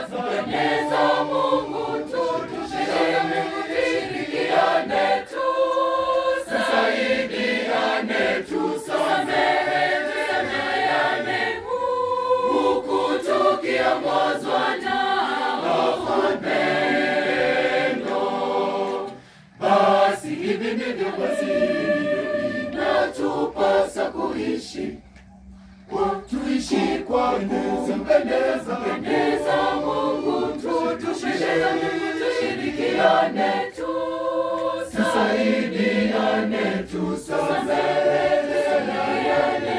kumpendeza Mungu, tushirikiane, tusaidiane, tusameheane, huku tukiongozwa na upendo. Basi hivi ndivyo inatupasa kuishi, tuishi kwa kumpendeza Mungu, tushirikiane, tusaidiane, tusameheane,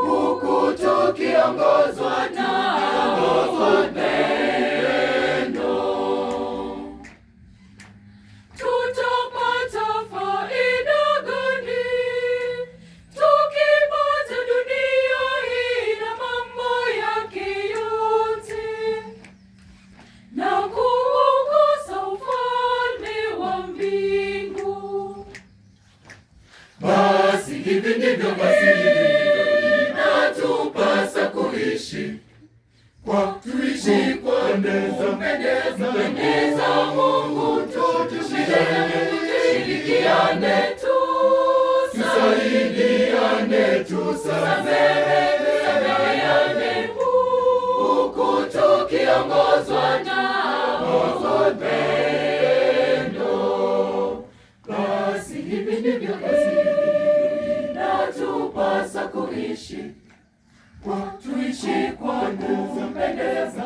huku tukiongozwa na upendo. Tutapata faida gani tukipata dunia hii na mambo yake yote, na kuukosa ufalme wa mbingu? Basi hivi ndivyo inatupasa kuishi, tuishi kwa kumpendeza Mungu, tushirikiane, tusaidiane, tusameheane, huku tukiongozwa na upendo. Basi hivi ndivyo inatupasa kuishi, tuishi kwa kumpendeza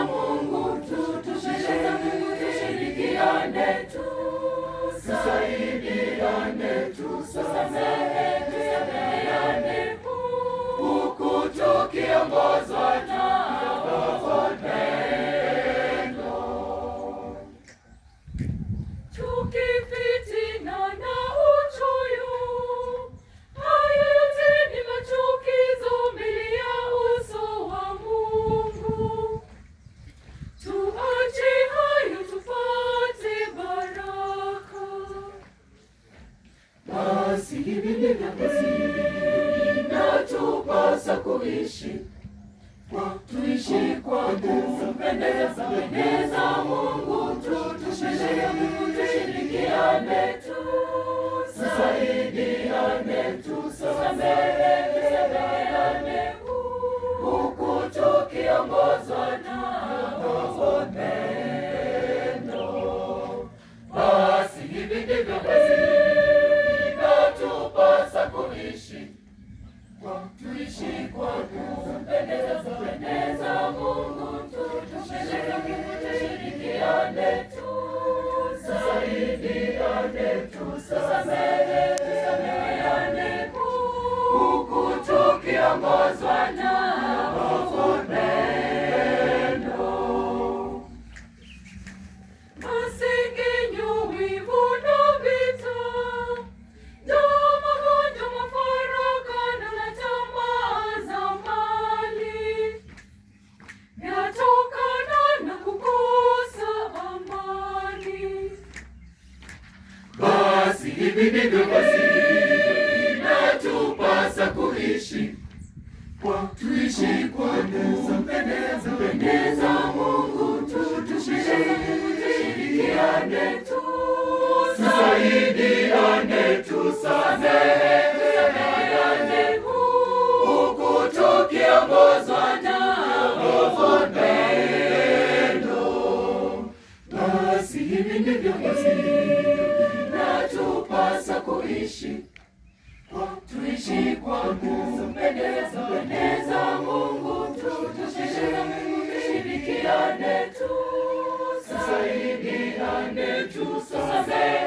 Mungu, tushirikiane, tusaidiane, tusameheane, huku tukiongozwa na upendo. Tukifitina na uchoyo, hayo yote ni machukizo mbele ya uso wa Mungu. Tuache hayo tupate baraka. Basi hivi ndivyo inatupasa kuishi, tuishi kwa kumpendeza Mungu, tushirikiane, tusaidiane, tusameheane, huku tukiongozwa na upendo. Basi hivi ndivyo inatupasa kuishi, tuishi kwa kumpendeza Mungu, tushirikiane, tusaidiane, tusameheane, huku tukiongozwa na upendo. Masengenyo, wivu na vita, njaa, magonjwa, mafarakano na tamaa za mali yatokana na kukosa amani. Basi hivi ndivyo inatupasa kuishi, tuishi kwa kumpendeza Mungu, tushirikiane, tusaidiane, tusameheane, huku tukiongozwa na upendo. Basi hivi ndivyo inatupasa kuishi, tuishi kwa kumpendeza Mungu, tushirikiane, tusaidiane, tusameheane.